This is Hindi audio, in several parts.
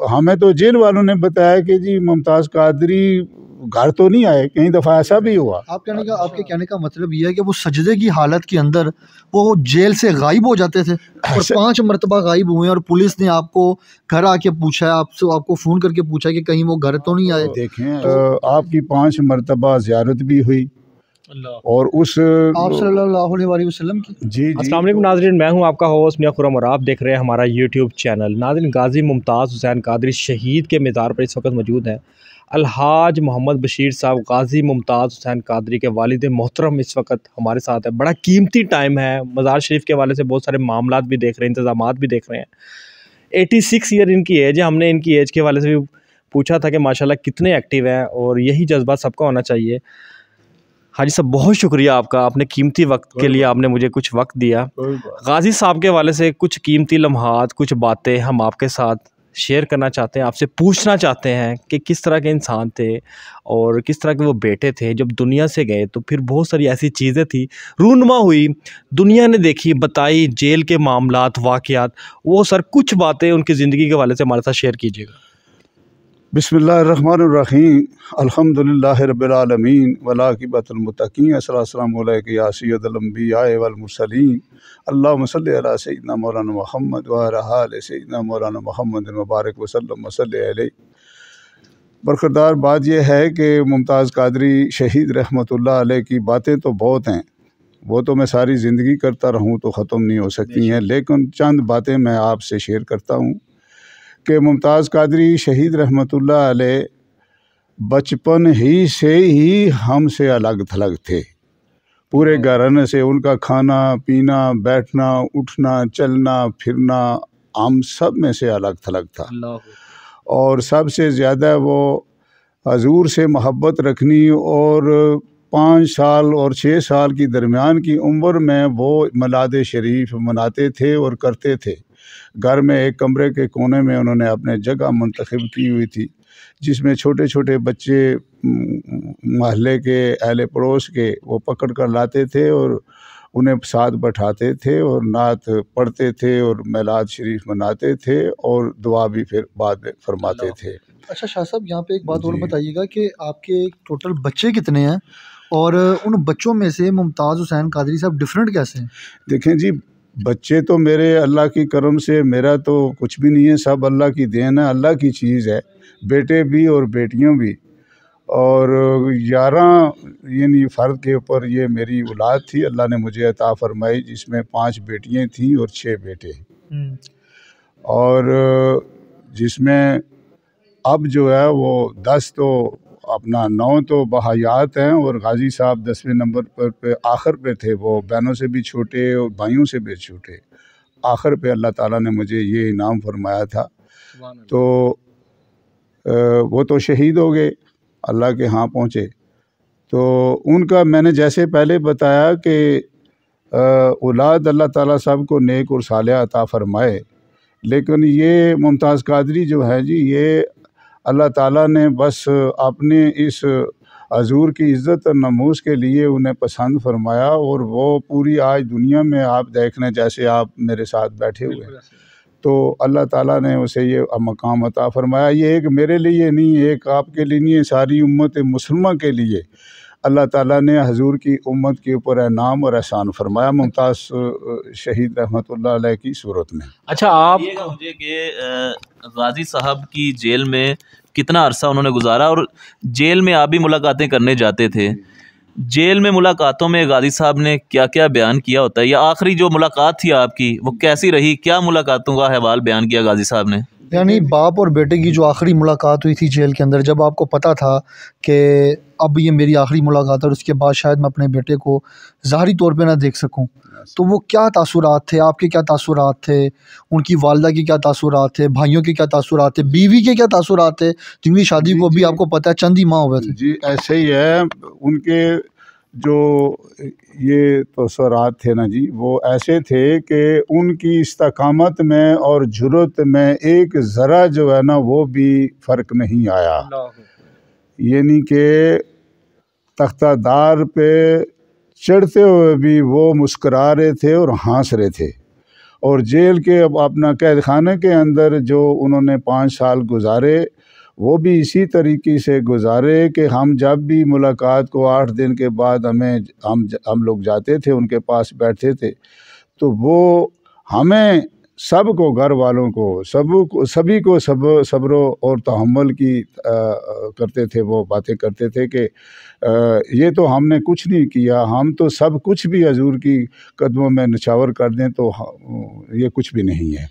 हमें तो जेल वालों ने बताया कि जी मुमताज़ कादरी घर तो नहीं आए, कई दफ़ा ऐसा भी हुआ। आपके कहने का मतलब ये है कि वो सजदे की हालत के अंदर वो जेल से गायब हो जाते थे और 5 मरतबा गायब हुए और पुलिस ने आपको घर आके पूछा है, आपको फ़ोन करके पूछा कि कहीं वो घर तो नहीं आए? देखें आपकी 5 मरतबा ज़ियारत भी हुई और उस आप सल्लल्लाहु अलैहि वसल्लम की। जी जी। अस्सलाम वालेकुम नाज़रीन, मैं हूं आपका होस्ट मियां खुर्रम और आप देख रहे हैं हमारा यूट्यूब चैनल। नाज़रीन, गाज़ी मुमताज़ हुसैन कादरी शहीद के मज़ार पर इस वक्त मौजूद हैं। अलहाज मोहम्मद बशीर साहब गाज़ी मुमताज़ हुसैन कादरी के वालिद मोहतरम इस वक्त हमारे साथ है। बड़ा कीमती टाइम है, मज़ार शरीफ के हवाले से बहुत सारे मामलात भी देख रहे हैं, इंतज़ामात भी देख रहे हैं। 86 ईयर इनकी एज है। हमने इनकी एज के हवाले से भी पूछा था कि माशाल्लाह कितने एक्टिव हैं और यही जज्बा सबका होना चाहिए। हाजी साहब, बहुत शुक्रिया आपका, आपने कीमती वक्त के लिए आपने मुझे कुछ वक्त दिया। गाज़ी साहब के हवाले से कुछ कीमती लम्हात, कुछ बातें हम आपके साथ शेयर करना चाहते हैं, आपसे पूछना चाहते हैं कि किस तरह के इंसान थे और किस तरह के वो बेटे थे। जब दुनिया से गए तो फिर बहुत सारी ऐसी चीज़ें थी, रूनुमा हुई, दुनिया ने देखी, बताई, जेल के मामलात, वाक़यात, वो सर कुछ बातें उनकी ज़िंदगी के हवाले से हमारे साथ शेयर कीजिएगा। बिस्मिल्लाहिर्रहमानिर्रहीम, अल्हम्दुलिल्लाहि रब्बिल आलमीन वलाक़िबतुल मुत्तक़ीन, अस्सलामु अलैका या सय्यदल अंबिया वल मुरसलीन, अल्लाहुम्मा सल्लि अला सय्यिदिना मौलाना मुहम्मद व अला आलि सय्यिदिना मौलाना मुहम्मद मुबारक वसल्लम वसल्लि अलैहि। बरकरार बात यह है कि मुमताज़ कादरी शहीद रहमतुल्लाह अलैह की बातें तो बहुत हैं, वो तो मैं सारी ज़िंदगी करता रहूँ तो ख़त्म नहीं हो सकती हैं, लेकिन चंद बातें मैं आपसे शेयर करता हूँ कि मुमताज़ कादरी शहीद रहमतुल्लाह अलैह बचपन ही से ही हमसे अलग थलग थे। पूरे घराने से उनका खाना पीना, बैठना, उठना, चलना फिरना हम सब में से अलग थलग था। और सबसे ज़्यादा वो हजूर से मोहब्बत रखनी और 5 साल और 6 साल की दरमियान की उम्र में वो मिलाद शरीफ मनाते थे और करते थे। घर में एक कमरे के कोने में उन्होंने अपने जगह मुंतखब की हुई थी, जिसमें छोटे छोटे बच्चे महल्ले के अहले पड़ोस के वो पकड़ कर लाते थे और उन्हें साथ बैठाते थे और नात पढ़ते थे और मिलाद शरीफ मनाते थे और दुआ भी फिर बाद में फरमाते थे। अच्छा शाह साहब, यहाँ पे एक बात और बताइएगा कि आपके टोटल बच्चे कितने हैं और उन बच्चों में से मुमताज़ हुसैन कादरी साहब डिफरेंट कैसे हैं? देखें जी, बच्चे तो मेरे अल्लाह की करम से, मेरा तो कुछ भी नहीं है, सब अल्लाह की देन है, अल्लाह की चीज़ है, बेटे भी और बेटियां भी। और 11 यानी फ़र्द के ऊपर ये मेरी औलाद थी, अल्लाह ने मुझे अता फरमाई, जिसमें 5 बेटियां थीं और 6 बेटे। और जिसमें अब जो है वो 10 तो अपना 9 तो बहयात हैं और गाज़ी साहब 10वें नंबर पे आखिर पे थे। वो बहनों से भी छोटे और भाइयों से भी छोटे। आखिर पे अल्लाह ताला ने मुझे ये इनाम फरमाया था। तो वो तो शहीद हो गए, अल्लाह के यहाँ पहुँचे। तो उनका मैंने जैसे पहले बताया कि औलाद अल्लाह ताला सब को नेक और सालिह अता फरमाए, लेकिन ये मुमताज़ कादरी जो है जी, ये अल्लाह ताला ने बस अपने इस हजूर की इज़्ज़त और नमूस के लिए उन्हें पसंद फरमाया और वो पूरी आज दुनिया में आप देख लें, जैसे आप मेरे साथ बैठे हुए हैं, तो अल्लाह ताला ने उसे ये मकाम अता फरमाया। ये एक मेरे लिए नहीं, एक आपके लिए नहीं, सारी उम्मत मुसलमान के लिए अल्लाह ताला ने हजूर की उम्मत के ऊपर इनाम और एहसान फरमाया मुमताज़ शहीद रहमतुल्लाह अलैह की सूरत में। अच्छा, आप मुझे कि गाज़ी साहब की जेल में कितना अरसा उन्होंने गुजारा और जेल में आप भी मुलाकातें करने जाते थे, जेल में मुलाकातों में गाज़ी साहब ने क्या क्या बयान किया होता है, या आखिरी जो मुलाकात थी आपकी वो कैसी रही, क्या मुलाकातों का अहवाल बयान किया गाज़ी साहब ने? यानी बाप और बेटे की जो आखिरी मुलाकात हुई थी जेल के अंदर, जब आपको पता था कि अब ये मेरी आखिरी मुलाकात है और उसके बाद शायद मैं अपने बेटे को ज़ाहरी तौर पे ना देख सकूं, तो वो क्या तासुरात थे, आपके क्या तासुरात थे, उनकी वालदा की क्या तासुरात थे, भाइयों के क्या तासुरात थे, बीवी के क्या तासुरात थे, जिनकी शादी को भी आपको पता है चंद ही माह हुए थे? जी ऐसे ही है। उनके जो ये तासुरात थे ना जी, वो ऐसे थे कि उनकी इस्तकामत में और जुर्रत में एक ज़रा जो है ना वो भी फ़र्क नहीं आया। यानी कि तख्तादार पे चढ़ते हुए भी वो मुस्कुरा रहे थे और हंस रहे थे, और जेल के अपना कैद खाने के अंदर जो उन्होंने 5 साल गुजारे वो भी इसी तरीके से गुजारे कि हम जब भी मुलाकात को 8 दिन के बाद हम लोग जाते थे, उनके पास बैठते थे, तो वो हमें सबको, घर वालों को, सभी को सब्र और तहम्मुल की करते थे। वो बातें करते थे कि ये तो हमने कुछ नहीं किया, हम तो सब कुछ भी हजूर की कदमों में निछावर कर दें तो ये कुछ भी नहीं है।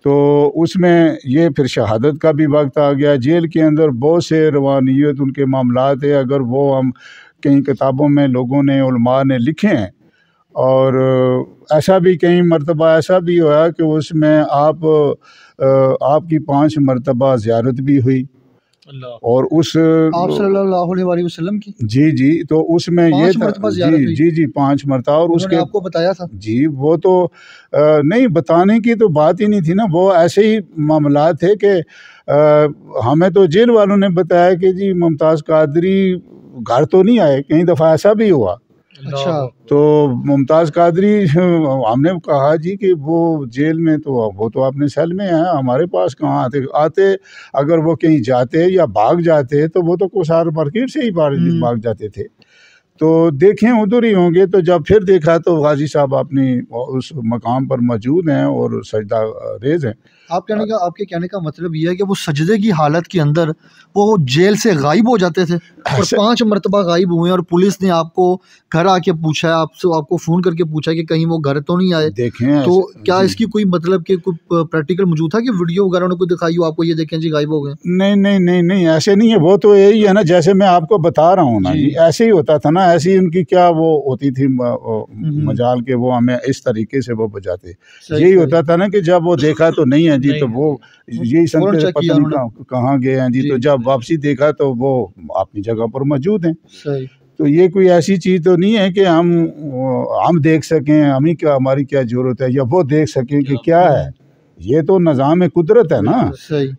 तो उसमें ये फिर शहादत का भी वक्त आ गया। जेल के अंदर बहुत से रवानियत उनके मामलात है, अगर वो हम कई किताबों में लोगों ने, उलमा ने लिखे हैं। और ऐसा भी कई मरतबा ऐसा भी हुआ कि उसमें आपकी 5 मरतबा ज़ियारत भी हुई और उस आप सल्लल्लाहु अलैहि वसल्लम की। जी, तो उसमें ये 5 मरतबा ज़ियारत हुई? जी 5 मरतबा। और उसके आपको बताया था? जी, वो तो नहीं, बताने की तो बात ही नहीं थी ना, वो ऐसे ही मामला थे कि हमें तो जेल वालों ने बताया कि जी मुमताज़ कादरी घर तो नहीं आए। कई दफ़ा ऐसा भी हुआ। अच्छा। तो मुमताज़ कादरी, हमने कहा जी कि वो जेल में तो वो तो अपने सेल में है, हमारे पास कहाँ आते। अगर वो कहीं जाते या भाग जाते तो वो तो कोसार मार्केट से ही भाग जाते थे। तो देखें उधर ही होंगे। तो जब फिर देखा तो गाजी साहब अपनी उस मकाम पर मौजूद हैं और सजदा रेज़ हैं। आपके कहने का मतलब ये है कि वो सजदे की हालत के अंदर वो जेल से गायब हो जाते थे और 5 मरतबा गायब हुए और पुलिस ने आपको घर आके पूछा है, आपको फ़ोन करके पूछा कि कहीं वो घर तो नहीं आए? देखें तो क्या इसकी कोई मतलब कि कोई प्रैक्टिकल मौजूद था कि वीडियो वगैरह उन्होंने कोई दिखाई हो आपको, ये देखें जी गायब हो गए? नहीं, ऐसे नहीं है। वो तो यही है ना, जैसे मैं आपको बता रहा हूँ ना जी, ऐसे ही होता था ना। ऐसी उनकी क्या वो होती थी मजाल के वो हमें इस तरीके से वो बजाते। यही होता था ना कि जब वो देखा तो नहीं है जी, तो वो यही समझते थे पता नहीं कहाँ गए हैं जी। तो जब वापसी देखा तो वो अपनी जगह पर मौजूद हैं। तो ये कोई ऐसी चीज़ तो नहीं है कि हम देख सकें, हमारी क्या ज़रूरत है, या वो देख सकें कि क्या है। ये तो निज़ाम कुदरत है ना।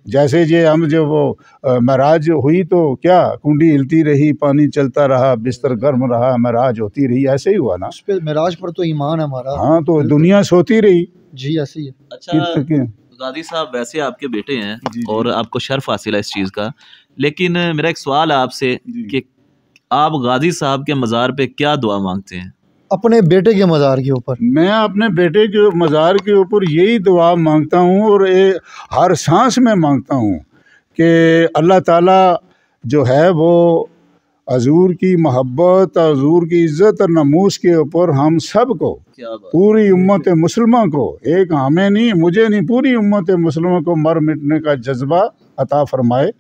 जैसे ये हम जब वो महराज हुई तो क्या कुंडी हिलती रही, पानी चलता रहा, बिस्तर गर्म रहा, महराज होती रही, ऐसे ही हुआ ना। उस पे महराज पर तो ईमान है हमारा। हाँ, तो दुनिया सोती रही जी, ऐसे ही है। अच्छा गाजी साहब, वैसे आपके बेटे हैं और आपको शर्फ हासिल है इस चीज़ का, लेकिन मेरा एक सवाल है आपसे कि आप गाजी साहब के मज़ार पे क्या दुआ मांगते हैं? अपने बेटे के मज़ार के ऊपर मैं अपने बेटे के मज़ार के ऊपर यही दुआ मांगता हूँ और हर सांस में मांगता हूँ कि अल्लाह ताला जो है वो हजूर की मोहब्बत, हजूर की इज़्ज़त और नमूस के ऊपर हम सब को, पूरी उम्मत मुसलमा को, एक हमें नहीं, मुझे नहीं, पूरी उम्मत मुसलमा को मर मिटने का जज्बा अता फरमाए।